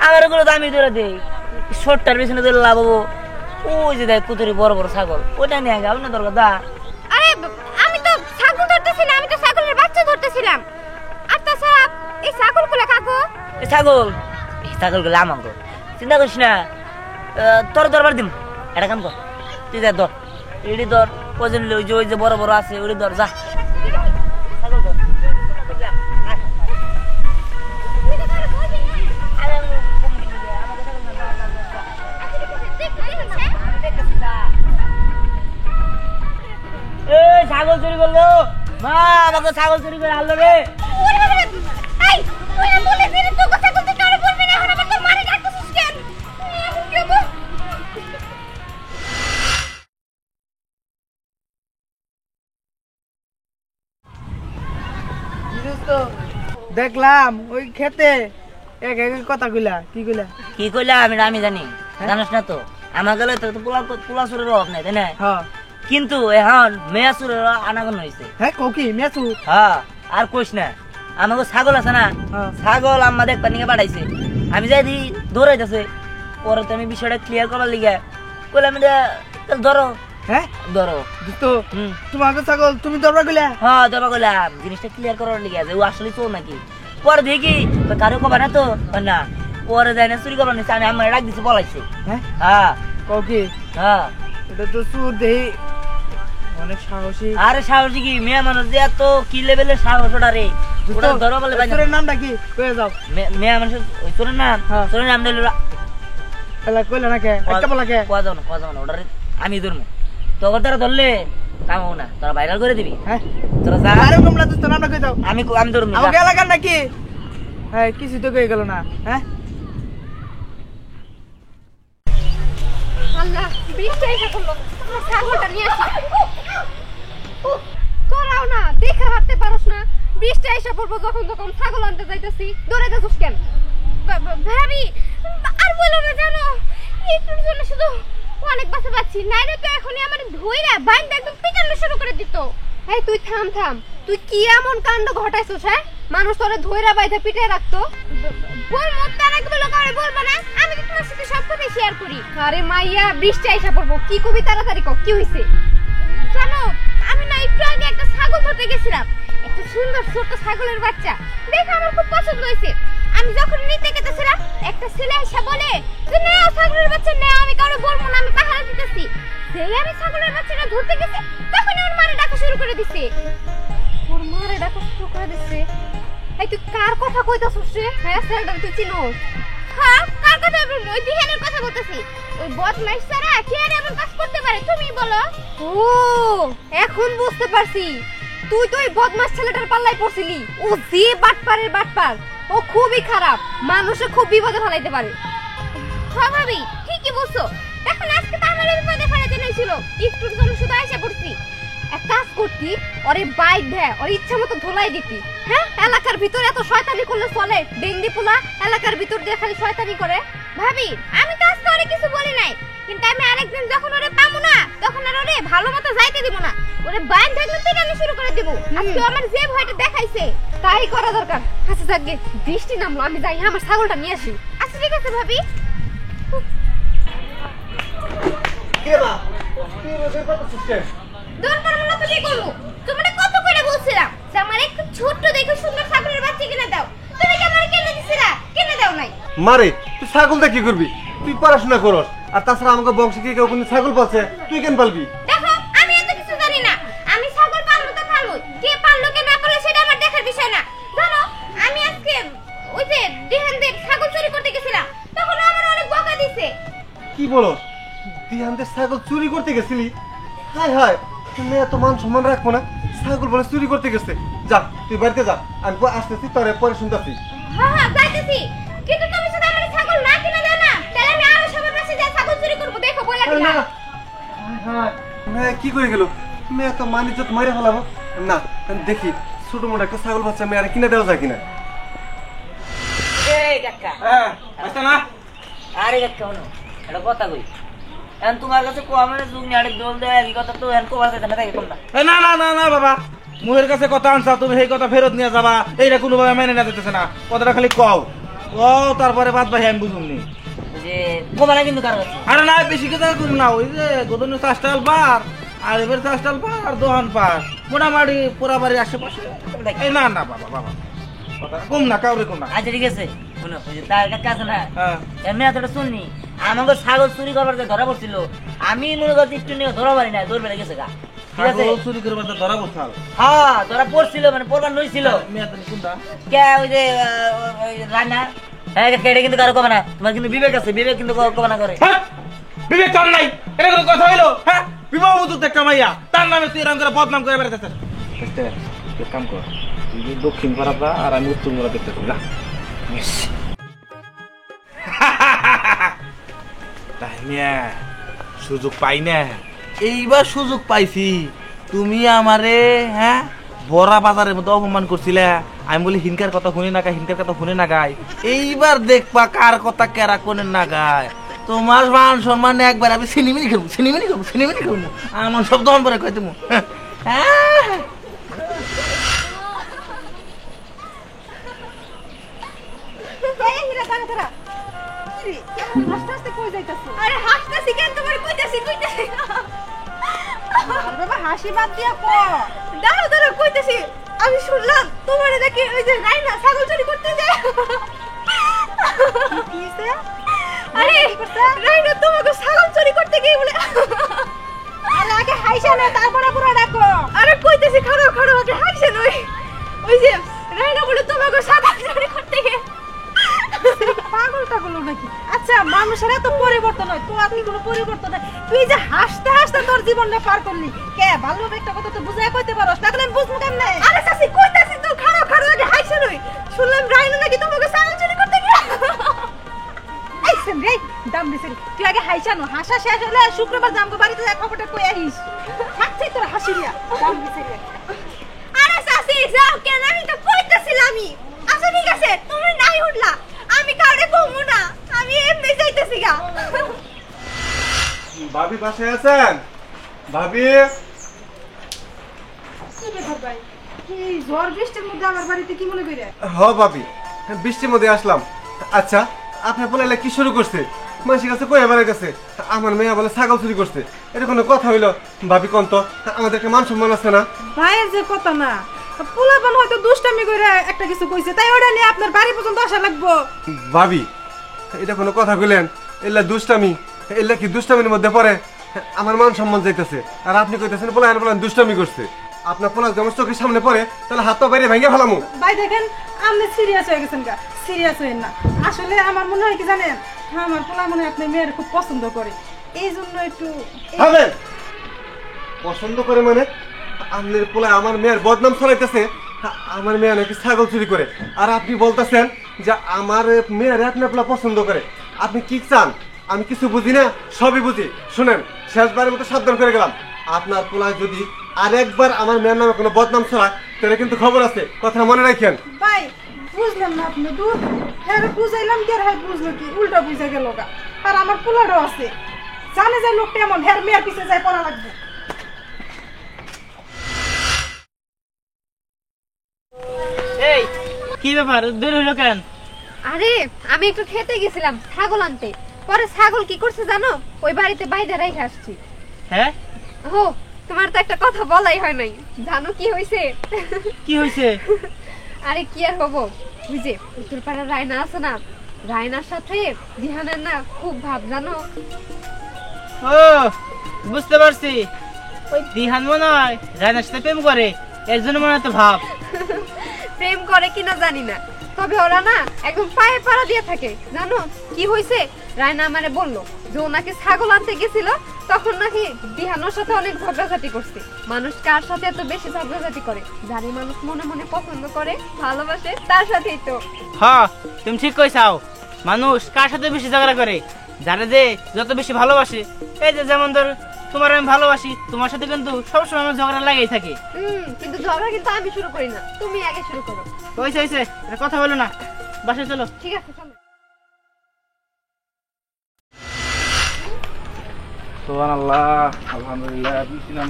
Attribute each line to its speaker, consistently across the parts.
Speaker 1: আমার ওগুলো দামি ধরে দেই শর্টটার পিছনে ধরে লাভ হবো। ওই যে দেখ কুতুরি বড় বড় ছাগল, ওটা নিয়ে আগে আপনার দরকার দা।
Speaker 2: আরে আমি তো ছাগল ধরতেছি না, আমি তো ছাগলের বাচ্চা ধরতেছিলাম। আর তাছাড়া এই ছাগলগুলো কাকু,
Speaker 1: এই ছাগলগুলো আমাকে চিন্তা করিস না, তোর দরবার দিম। একটা কাম কর, তুই যা ধর, এটি ধর, ওই যে বড় বড় আছে ওটি ধর, যা ছাগল ধর। ছাগল চুরি করলো মা, আমাকে ছাগল চুরি করে আনলো রে।
Speaker 3: দেখলাম ওই খেতে এক এক কথা কইলা, কি কইলা?
Speaker 1: কি কইলা আমি জানি, জানিস না তো? আমার গেলে তো পোলা সুরের অভাব নাই, তাই না? কিন্তু এখন মেয়া সুরের আনাগন হয়েছে।
Speaker 3: হ্যাঁ কি মেয়াচু?
Speaker 1: হ্যাঁ, আর কইস না, আমাকে ছাগল আছে না, ছাগল আম্মা দেখবার নিয়ে পাঠাইছে। আমি যাই দি দৌড়াইতেছে, পরে তো আমি বিষয়টা ক্লিয়ার করার লিগে কইলাম ধরো।
Speaker 3: হ্যাঁ
Speaker 1: ধরো
Speaker 3: তো তোমাকে ছাগল তুমি দরবার কইলা?
Speaker 1: হ্যাঁ দরবার কইলাম, জিনিসটা ক্লিয়ার করার লিগে যে ও আসলে চোর নাকি। পরে দেখি কারো কবা না তো না, পরে যাই না চুরি করবার নিচ্ছে, আমি আমার ডাক দিছি বলাইছে। হ্যাঁ
Speaker 3: কি?
Speaker 1: হ্যাঁ
Speaker 3: এটা তো চোর দেহি অনেক সাহসী।
Speaker 1: আরে সাহসী কি, মেয়ে মানুষ যে এত কি লেভেলের সাহস ওটা রে। ওটা ধরো বলে
Speaker 3: চোরের নামটা কি কয়ে যাও?
Speaker 1: মেয়ে মানুষ ওই চোরের নাম, চোরের নাম দিল
Speaker 3: কইলা না কে একটা বলা কে
Speaker 1: কোয়া যাও না ওটা আমি ধরবো। তোর দ্বারা ধরলে কামাবো না, তোরা ভাইরাল করে দিবি। হ্যাঁ তোরা যা।
Speaker 3: আরে তোমরা তো নামটা কই যাও?
Speaker 1: আমি ধরবো না।
Speaker 3: আমাকে এলাকার নাকি? হ্যাঁ কিছু তো কই গেল না। হ্যাঁ
Speaker 2: আল্লাহ বৃষ্টি এসে পড়লো, আমার ছাগলটা নিয়ে আসি। তোরাও না দেখে হাঁটতে পারোস না, বৃষ্টি এসে পড়বো যখন ছাগল আনতে যাইতেছি দৌড়ে যাচ্ছিস কেন? ভাবি আর বলো না, জানো একটুর জন্য শুধু অনেক বাসা পাচ্ছি, নাইলে তো এখনই আমার ধইরা বাইন্দা একদম পিটানো শুরু করে দিত। এই তুই থাম, তুই কি এমন কাণ্ড ঘটাইছস? হ্যাঁ মানুষ তোরে ধইরা বাইধা পিটায় রাখতো। বলবো তার আগে বলবো না, আমি তো তোমার সাথে সব কথা শেয়ার করি। আরে মাইয়া বৃষ্টি আইসা পড়বো, কি কবি তাড়াতাড়ি কও কি হইছে? জানো আমি না একটু আগে একটা ছাগল ধরতে গেছিলাম, একটা সুন্দর ছোট ছাগলের বাচ্চা দেখে আমার খুব পছন্দ হয়েছে। আমি যখন নিতে গেছিলাম একটা ছেলে এসে বলে যে নাও ছাগলের বাচ্চা নাও, আমি কারো বলবো না, আমি পাহারা দিতেছি। যেই আমি ছাগলের বাচ্চাটা ধরতে গেছি তখন ওর মারে ডাকা শুরু করে দিছে। এই তুই কার কথা কইতাছস রে? হ্যাঁ ছেলেটা তুই চিনোস? হ্যাঁ কার কথা বলবো? ওই দিহানের কথা বলতেছি। ওই বদমাইশ সারা কে আর এমন কাজ করতে পারে তুমি বলো? ও এখন বুঝতে পারছি, তুই তো ওই বদমাইশ ছেলেটার পাল্লায় পড়ছিলি। ও যে বাটপার, ও খুবই খারাপ, মানুষে খুব বিপদে ফেলাইতে পারে। হ্যাঁ ভাবি ঠিকই বলছো, এখন আজকে তো আমার বিপদে ফেলাইতে নিয়েছিল, একটুর জন্য শুধু আইসা পড়ছি। এক কাজ করতি, ওরে বাইক দে, ওর ইচ্ছা মতো ধোলাই দিতি। হ্যাঁ এলাকার ভিতরে এত শয়তানি করলে চলে? ডেঙ্গি পোলা এলাকার ভিতর দিয়ে খালি শয়তানি করে। ভাবি আমি তো আজকে ওরে কিছু বলি নাই, কিন্তু আমি আরেকদিন যখন ওরে পাবো না তখন আর ওরে ভালো মতো যাইতে দিব না, ওরে বাইক দেখলে পিটানো শুরু করে দিব। আজকে আমার যে ভয়টা দেখাইছে তাই করা দরকার। আচ্ছা যাকে বৃষ্টি নামলো, আমি যাই আমার ছাগলটা নিয়ে আসি। আচ্ছা ঠিক আছে ভাবি। দরকার মনে তো কি করবো, তোমারে কত করে বলছিলাম যে আমার একটু ছোট্ট দেখে সুন্দর ছাগলের বাচ্চা কিনে দাও, তুমি কি আমারে কিনে দিছিলা? কিনে দাও নাই।
Speaker 4: মারে তুই ছাগলটা কি করবি? তুই পড়াশোনা করস, আর তাছাড়া আমাকে বংশে কি কেউ কোনো ছাগল পালছে, তুই কেন পালবি?
Speaker 2: দেখো আমি এত কিছু জানি না, আমি ছাগল পালবো তো পালবো, কে পাললো কে না পাললো সেটা আমার দেখার বিষয় না। জানো আমি আজকে ওই যে দিহানদের ছাগল চুরি করতে গেছিলাম, তখন আমার অনেক বকা দিছে।
Speaker 4: কি বলস? দিহানদের ছাগল চুরি করতে গেছিলি? হায় তুমি এত মান সম্মান রাখবো না, ছাগল বলে চুরি করতে গেছে। যা তুই বাড়িতে যা, আমি আসতেছি, তোরে পরে শুনতেছি।
Speaker 2: হ্যাঁ যাইতেছি, কিন্তু তুমি শুধু আমার ছাগল না কিনে দাও না, তাহলে আমি আরো সবার কাছে যা ছাগল চুরি করব। দেখো বলে দিলাম।
Speaker 4: কি করে গেল? মেয়ে তো মানিজ্জত মারে ফেলাবো না। দেখি ছোট মোটো একটা ছাগল বাচ্চা মেয়ে কিনে দেওয়া যায় কিনা।
Speaker 1: এই কাকা
Speaker 4: না
Speaker 1: আরে কাকা এটা কথা কই, এখন তোমার কাছে কো আমার যুগ নিয়ে আরেক দোল দেয় এই কথা তো এখন কোবার কাছে না থাকে তোমরা।
Speaker 4: না না না না বাবা,
Speaker 5: মুহের কাছে কথা আনছা তুমি সেই কথা ফেরত নিয়ে যাবা এইটা কোনোভাবে মেনে না দিতেছে না কথাটা খালি কও কও তারপরে বাদ ভাই আমি বুঝুমনি
Speaker 1: যে কোবানা কিন্তু কারো কাছে
Speaker 5: আরে না বেশি কথা কম না ওই যে গোদনের চাষটাল পার আর এবার চাষটাল পার আর দোহান পার মোটামুটি পুরা বাড়ির আশেপাশে এই না না বাবা বাবা কথা কম না কাউরে কম না
Speaker 1: আচ্ছা ঠিক আছে শুনো ওই যে তার কাছে আছে না
Speaker 5: হ্যাঁ
Speaker 1: এমনি এতটা শুননি আমাকে ছাগল চুরি করবার যে ধরা পড়ছিল আমি মনে করছি একটু নিয়ে ধরা পারি না দৌড় বেড়ে গেছে গা ঠিক আছে
Speaker 5: ছাগল চুরি করবার তো ধরা বসাল
Speaker 1: হ্যাঁ ধরা পড়ছিল মানে পড়বার নইছিল
Speaker 5: মেয়ে তুমি কোনটা
Speaker 1: কে ওই যে রান্না হ্যাঁ কেটে কিন্তু কারো কবে না তোমার কিন্তু বিবেক আছে বিবেক কিন্তু কবে না করে
Speaker 5: হ্যাঁ বিবেক কাম নাই এটা কোনো কথা হইলো হ্যাঁ বিবাহ বুঝুক একটা মাইয়া তার নামে তুই এরকম করে বদনাম করে বেড়াতে এক কাম কর তুই দক্ষিণ পাড়া আর আমি উত্তর পাড়া দেখতে যা তাই মিয়া সুযোগ পাই না এইবার সুযোগ পাইছি তুমি আমারে হ্যাঁ বড়া বাজারের মধ্যে অপমান করছিলে আমি বলি হিনকার কথা শুনে না গায় হিনকার কথা শুনে না গায় এইবার দেখবা কার কথা কেরা কোনে না গায় তোমার মান সম্মান একবার আমি সিনেমিনি খেলবো আমার সব দমন করে কয় তুমি
Speaker 2: এই হীরা দাঁড়া দাঁড়া হাসতে হাসতে কই যাইতাছো? আরে হাসতেছি কেন তোমার কইতাছি আর বাবা হাসি বাদ দিয়া কো দাঁড়াও দাঁড়াও কইতাছি আমি শুনলাম তোমারে দেখি ওই যে রাইনা ছাগল চুরি করতে যায় কি হইছে আরে রাইনা তোমাকে ছাগল চুরি করতে গিয়ে বলে আরে আগে হাইসা না তারপরে পুরো ডাকো আরে কইতাছি খাড়ো খাড়ো আগে হাইসা নই ওই যে রাইনা বলে তোমাকে ছাগল চুরি করতে গিয়ে পাগল টাগল নাকি আচ্ছা মানুষের এত পরিবর্তন হয় তো আপনি কোনো পরিবর্তন নাই তুই যে হাসতে হাসতে তোর জীবনটা পার করলি কে ভালোভাবে একটা কথা তো বুঝায় কইতে পারোস তাহলে আমি বুঝবো কেমনে আরে চাচি কইতাছি তো খাড়ো খাড়ো আগে হাইসা নই শুনলাম রাইনা নাকি তোমাকে ছাগল চুরি করতে গিয়ে এই সেম রে দাম দিছিস তুই আগে হাইসা নো হাসা শেষ হলে শুক্রবার জামগো বাড়িতে যা খবরটা কই আইস হাসছিস তোর হাসিয়া দাম দিছিস আরে চাচি যাও কেন আমি তো কইতাছিলামই আচ্ছা ঠিক আছে তুমি নাই উঠলা আমি কাউরে কমু না আমি এমনি যাইতেছি গা
Speaker 4: ভাবি পাশে আছেন ভাবি
Speaker 2: কি ব্যাপার ভাই কি ঝড় বৃষ্টির মধ্যে আমার বাড়িতে কি মনে কইরা
Speaker 4: হ ভাবি বৃষ্টির মধ্যে আসলাম আচ্ছা আপনার বলে কি শুরু করছে মানুষের কাছে কয়ে বেড়ে গেছে আমার মেয়ে বলে ছাগল চুরি করছে এটা কোনো কথা হইলো ভাবি কোন তো আমাদের একটা মান সম্মান আছে না
Speaker 6: ভাইয়ের যে কথা না পোলাপান হয়তো দুষ্টামি করে একটা কিছু কইছে তাই ওটা নিয়ে আপনার বাড়ি পর্যন্ত আসা লাগবো
Speaker 4: ভাবি এটা কোনো কথা কইলেন এল্লা দুষ্টামি এল্লা কি দুষ্টামির মধ্যে পড়ে আমার মান সম্মান যাইতেছে আর আপনি কইতেছেন পোলান দুষ্টামি করছে আপনার পোলা যেমন চোখের সামনে পড়ে তাহলে হাত পা বাইরে ভেঙে ফেলামু
Speaker 6: ভাই দেখেন আপনি সিরিয়াস হয়ে গেছেন গা সিরিয়াস হয়েন না আসলে আমার মনে হয় কি জানেন আমার পোলা মনে হয় আপনার মেয়ের খুব পছন্দ করে এই জন্য একটু
Speaker 4: হবেন পছন্দ করে মানে আপনার পোলা আমার মেয়ের বদনাম ছড়াইতেছে আমার মেয়ে নাকি ছাগল চুরি করে আর আপনি বলতেছেন যে আমার মেয়ের আপনার পোলা পছন্দ করে আপনি কি চান আমি কিছু বুঝি না সবই বুঝি শুনেন শেষবারের মতো সাবধান করে গেলাম আপনার পোলা যদি আরেকবার আমার মেয়ের নামে কোনো বদনাম ছড়ায় তাহলে কিন্তু খবর আছে কথা মনে রাখেন
Speaker 6: ভাই বুঝলাম না আপনি দূর হ্যাঁ বুঝাইলাম কি আর হ্যাঁ বুঝলো কি উল্টা বুঝে গেল গা আর আমার পোলারও আছে জানে যে লোকটা এমন হ্যার মেয়ের পিছিয়ে যায় পড়া লাগবে
Speaker 3: এই কি ব্যাপার দেরি হলো কেন?
Speaker 2: আরে আমি একটু খেতে গেছিলাম ছাগল আনতে পরে ছাগল কি করছে জানো ওই বাড়িতে বাইরে রেখে আসছি
Speaker 3: হ্যাঁ
Speaker 2: ও তোমার তো একটা কথা বলাই হয় নাই জানো কি হইছে
Speaker 3: কি হয়েছে?
Speaker 2: আরে কি আর হবো ওই যে উত্তরপাড়ার রায়না আছে না রায়নার সাথে দিহানের না খুব ভাব জানো
Speaker 3: ও বুঝতে পারছি ওই দিহান মনে হয় রায়নার সাথে প্রেম করে এর জন্য মনে হয় তো ভাব।
Speaker 2: প্রেম করে কিনা জানি না তবে ওরা না একদম পায়ে পাড়া দিয়ে থাকে জানো কি হইছে রায়না আমারে বললো যে ও নাকি ছাগল আনতে গেছিল তখন নাকি দিহানোর সাথে অনেক ঝগড়াঝাটি করছে মানুষ কার সাথে এত বেশি ঝগড়াঝাটি করে জানি মানুষ মনে মনে পছন্দ করে ভালোবাসে তার সাথেই তো
Speaker 3: হ্যাঁ তুমি ঠিক কইছাও মানুষ কার সাথে বেশি ঝগড়া করে যারা যে যত বেশি ভালোবাসে এই যে যেমন ধর তোমার আমি ভালোবাসি তোমার সাথে কিন্তু সবসময় আমার ঝগড়া লাগেই থাকে
Speaker 2: কিন্তু ঝগড়া কিন্তু আমি শুরু করি না তুমি আগে শুরু করো
Speaker 3: হয়েছে হয়েছে এটা কথা বলো না বাসায় চলো।
Speaker 2: ঠিক আছে চলো
Speaker 5: সুবহানাল্লাহ আলহামদুলিল্লাহ বিসমিল্লাহ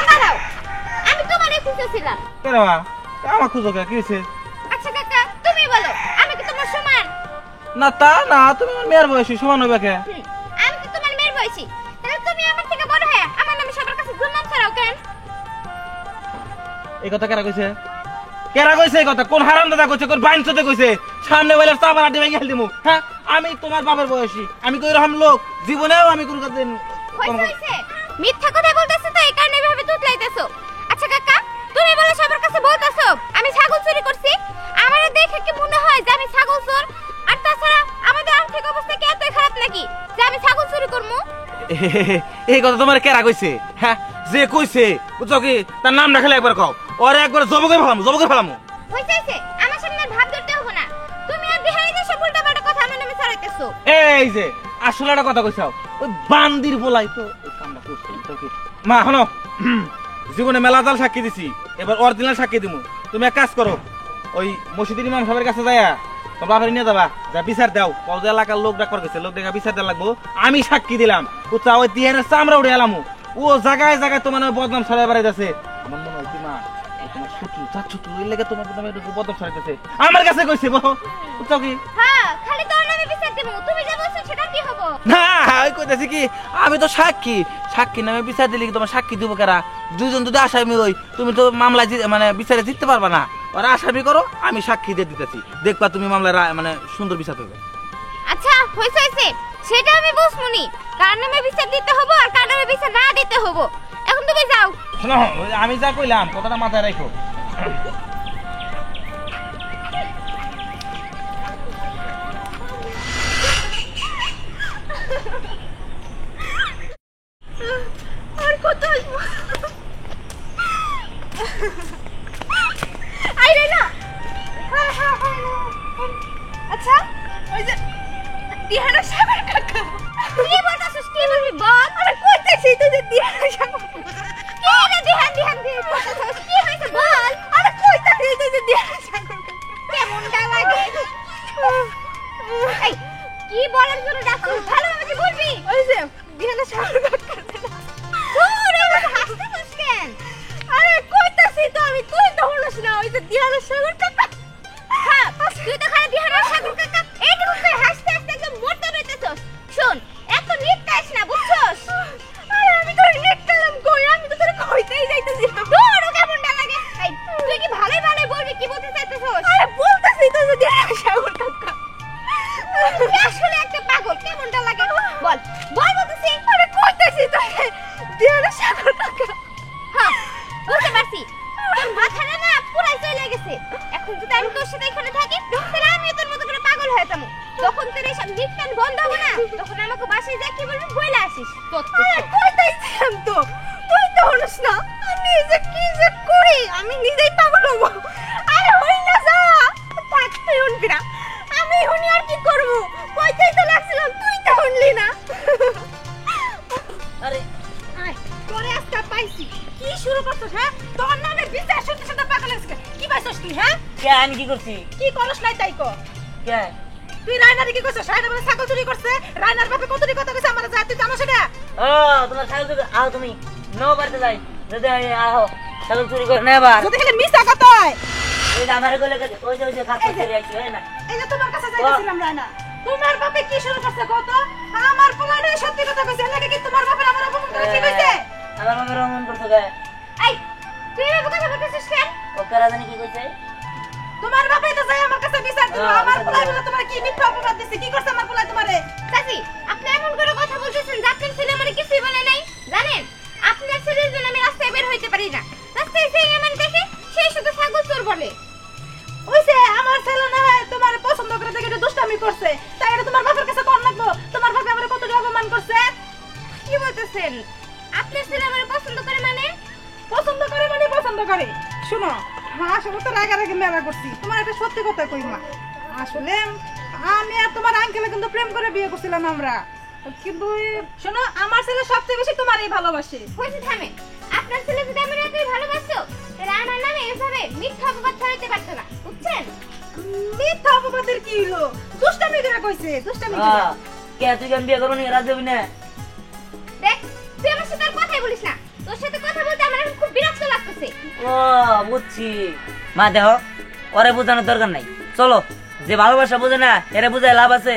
Speaker 2: দাঁড়াও, আমি তোমারে খুঁজেছিলাম।
Speaker 5: কেন মা আমার খুঁজো কে কি হয়েছে?
Speaker 2: আচ্ছা কাকা তুমি বলো, আমি কি তোমার সমান?
Speaker 5: না তা না, তুমি আমার মেয়ের বয়সী, সমান হবে কে?
Speaker 2: আমি কি তোমার মেয়ের বয়সী? তাহলে তুমি আমার থেকে বড় হয়ে আমার নামে সবার কাছে দুর্নাম ছড়াও কেন?
Speaker 5: এই কথা কেরা কইছে? কেরা কইছে এই কথা? কোন হারামদাদা কইছে? কোন বাইনচোদে কইছে? সামনে বলে চাপার আড্ডি ভেঙে ফেল দিমু। হ্যাঁ আমি তোমার বাবার বয়সী, আমি কই রকম লোক জীবনেও আমি কোন কথা
Speaker 2: হইছে মিথ্যা কথা বলতেছো তো এই কারণে এভাবে তুতলাইতেছো। আচ্ছা কাকা তুমি বলে সবার কাছে বলতেছো আমি ছাগল চুরি করছি? আমারে দেখে কি মনে হয় যে আমি ছাগল চোর? আর তাছাড়া আমাদের আর্থিক অবস্থা কি এতই খারাপ নাকি যে আমি ছাগল চুরি করবো?
Speaker 5: এই কথা তোমার কেরা কইছে? হ্যাঁ যে কইছে বুঝছো কি তার নাম না খেলে একবার কও, ওরে একবার জবকে ফেলামু।
Speaker 2: হইছে আমার সামনে আর ভাব ধরতে হবে না। তুমি আর দেখাই যে সব উল্টাপাল্টা কথা আমার নামে ছড়াইতেছো।
Speaker 5: এই যে আসলে একটা কথা কইছাও, ওই বান্দির বলাই তো ওই কামটা করছে বুঝছো কি? মা শোনো, জীবনে মেলা জাল সাক্ষী দিছি, এবার অরিজিনাল সাক্ষী দিমু। তুমি এক কাজ করো, ওই মসজিদের ইমাম সাহেবের কাছে যায়া তোর বাবার নিয়ে যাবা, যা বিচার দাও, কও যে এলাকার লোক ডাক্তার গেছে, লোক দেখা বিচার দেওয়া লাগবো। আমি সাক্ষী দিলাম বুঝছো, ওই তিহারের চামড়া উঠে এলামু, ও জায়গায় জায়গায় তোমার বদনাম ছড়াই বেড়াইতেছে। আমার মনে হয় কি মা তোমার শত্রু তার শত্রু এই লেগে তোমার নামে বদনাম ছড়াইতেছে, আমার কাছে কইছে বুঝছো কি?
Speaker 2: হ্যাঁ খালি তোর নামে বিচার দেবো, তুমি যা বলছো সেটা কি হবো?
Speaker 5: না ওই কইতেছি কি আমি তো সাক্ষী নামে বিচার দিলে কি তোমার সাক্ষী দিব কারা? দুইজন যদি আসামি হই তুমি তো মামলায় মানে বিচারে জিততে পারবা না। ওরা আসামি করো, আমি সাক্ষী দিয়ে দিতেছি, দেখবা তুমি মামলায় মানে সুন্দর বিচার পাবে।
Speaker 2: আচ্ছা হইছে সেটা আমি বুঝমুনি, কার নামে বিচার দিতে হবো আর কার নামে বিচার না দিতে হবো। এখন তুমি যাও।
Speaker 5: শোনো আমি যা কইলাম কথাটা মাথায় রাখো।
Speaker 2: আর কত আসবো? আইরে না। আচ্ছা ওই যে দিহানা সাগর কাকা কি বলতাছিস? কি বলবি বল? আরে কইতেছি তুই যে দিহানা সাগর কি রে দিহান দিয়ে বলতাছিস? কি হইছে বল? আরে কইতাছি তুই যে দিহানা সাগর কেমনটা লাগে? এই কি বলার জন্য ডাকছিস? ভালোভাবে কি বলবি? ওই যে দিহানা সাগর কাকা ওরে হাসতেছিস কেন? আরে কইতাছি তো আমি, তুই তো হলস না ওই যে দিহানা সাগর কাকা। হ্যাঁ তুই তো খালি দিহানা সাগর কাকা এইটুকু করে হাসতে হাসতে একদম মরতে রইতেছস। শোন এত নিট কাইস না বুঝছস? আরে আমি তোর নিট কালাম কই? আমি তো তোর কইতেই যাইতেছি তোর কেমনটা লাগে? এই তুই কি ভালোই বলবি কি বলতে চাইতেছস? আরে বলতাছি তো যে দিহানা সাগর কাকা তুই আসলে একটা পাগল, কেমনটা লাগে বল বলতেছি। আরে কইতাছি তো দিহানা সাগর কাকা। হ্যাঁ বুঝতে পারছি তোর মাথাটা না পুরাই চলে গেছে। এখন যদি আমি তোর সাথে এখানে থাকি তাহলে আমি তোর মতো করে পাগল হয়ে যাবো। যখন তোর এইসব নিটকান বন্ধ হবে না তখন আমাকে বাসায় যা কি বলবি বইলা আসিস। আরে কইতাছিলাম তো, তুই তো হলস না। আমি যে কি যে করি আমি নিজেই পাগল হব। আরে হই না যা থাক তুই শুনবি না, আমি শুনি আর কি করব? কইতেই তো লাগছিলাম তুই তো শুনলি না।
Speaker 1: আরে
Speaker 2: আয় তোরে আজকে পাইছি। কি শুরু করছস? হ্যাঁ তোর নামে বিচার শুনতে শুনতে পাগল হইছিস। কি পাইছস তুই? হ্যাঁ
Speaker 1: কে আমি কি করছি?
Speaker 2: কি করস নাই তাই কো?
Speaker 1: কে
Speaker 2: তুই রায়নারে কি কইছস? রায়না বলে ছাগল চুরি করছে। রায়নার বাপে কতটি কথা কইছে আমার যা তুই জানো সেটা?
Speaker 1: ও তোমার ছাগল চুরি আও তুমি নো বাড়তে যাই যদি আমি আহো ছাগল চুরি করে নেবার
Speaker 2: যদি খালি মিছা কথা হয়।
Speaker 1: ওই যে আমার গলে ওই যে খাতা চুরি আইছে হয় না?
Speaker 2: এই যে তোমার কাছে যাইতেছিলাম রায়না, তোমার বাপে কি শুরু করছে কত? আমার পোলারে সত্যি কথা কইছে লাগে কি তোমার বাপে আমার অপমান করে কি কইছে?
Speaker 1: আমার বাবার অমন করছো কে?
Speaker 2: এই তুই এভাবে কথা বলতেছিস কেন?
Speaker 1: ও কারা জানি কি কইছে?
Speaker 2: তোমার বাপে তো যাই আমার কাছে বিচার দিল। আমার পোলাই বলে তোমার কি মিথ্যা অপবাদ দিছে? কি করছে আমার পোলাই তোমারে? চাচি আপনি এমন করে কথা বলতেছেন যে আপনার ছেলে আমারে কিছুই বলে নাই। জানেন আপনার ছেলের জন্য আমি রাস্তায় বের হইতে পারি না। রাস্তায় যেই আমার দেখে সেই শুধু ছাগল চোর বলে। ওইছে আমার ছেলে না হয় তোমার পছন্দ করে দেখে এটা দুষ্টামি করছে, তাই এটা তোমার বাবার কাছে কোন লাগবো? তোমার বাবা আমারে কতটা অপমান করছে? কি বলতেছেন? আপনার ছেলে আমারে পছন্দ করে মানে? পছন্দ করে শুনো, আসলে তো রাগারাগি মেলা করছি। তোমার একটা সত্যি কথা কই মা, আসলে আমি আর তোমার আঙ্কেলে কিন্তু প্রেম করে বিয়ে করছিলাম আমরা, কিন্তু শোনো আমার ছেলে সবচেয়ে বেশি তোমারই ভালোবাসে। হইছে থামে, আপনার ছেলে যদি আমার এতই ভালোবাসতো তাহলে আমার নামে এভাবে মিথ্যা অপবাদ ছড়াইতে পারতো না, বুঝছেন? মিথ্যা অপবাদের কি হলো? দুষ্টামি করে কইছে, দুষ্টামি করে।
Speaker 1: কে তুই কেন বিয়ে করবি না? রাজি হবি না?
Speaker 2: দেখ তুই আমার সাথে আর কথাই বলিস না, তোর সাথে কথা বলতে আমার এখন খুব বিরক্ত লাগতেছে। করতেছে।
Speaker 1: ও বুঝছি। মা দেখো, ওরে বোঝানোর দরকার নাই, চলো, যে ভালোবাসা বোঝে না এরে বোঝায় লাভ আছে।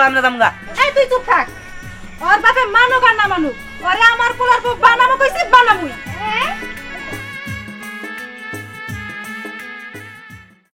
Speaker 1: আমরা দামগা।
Speaker 6: এই তুই চুপ থাক। ওর বাপে মানুক আর না মানুক, ওরে আমার পোলার বউ বানাবো কইছে বানাবই।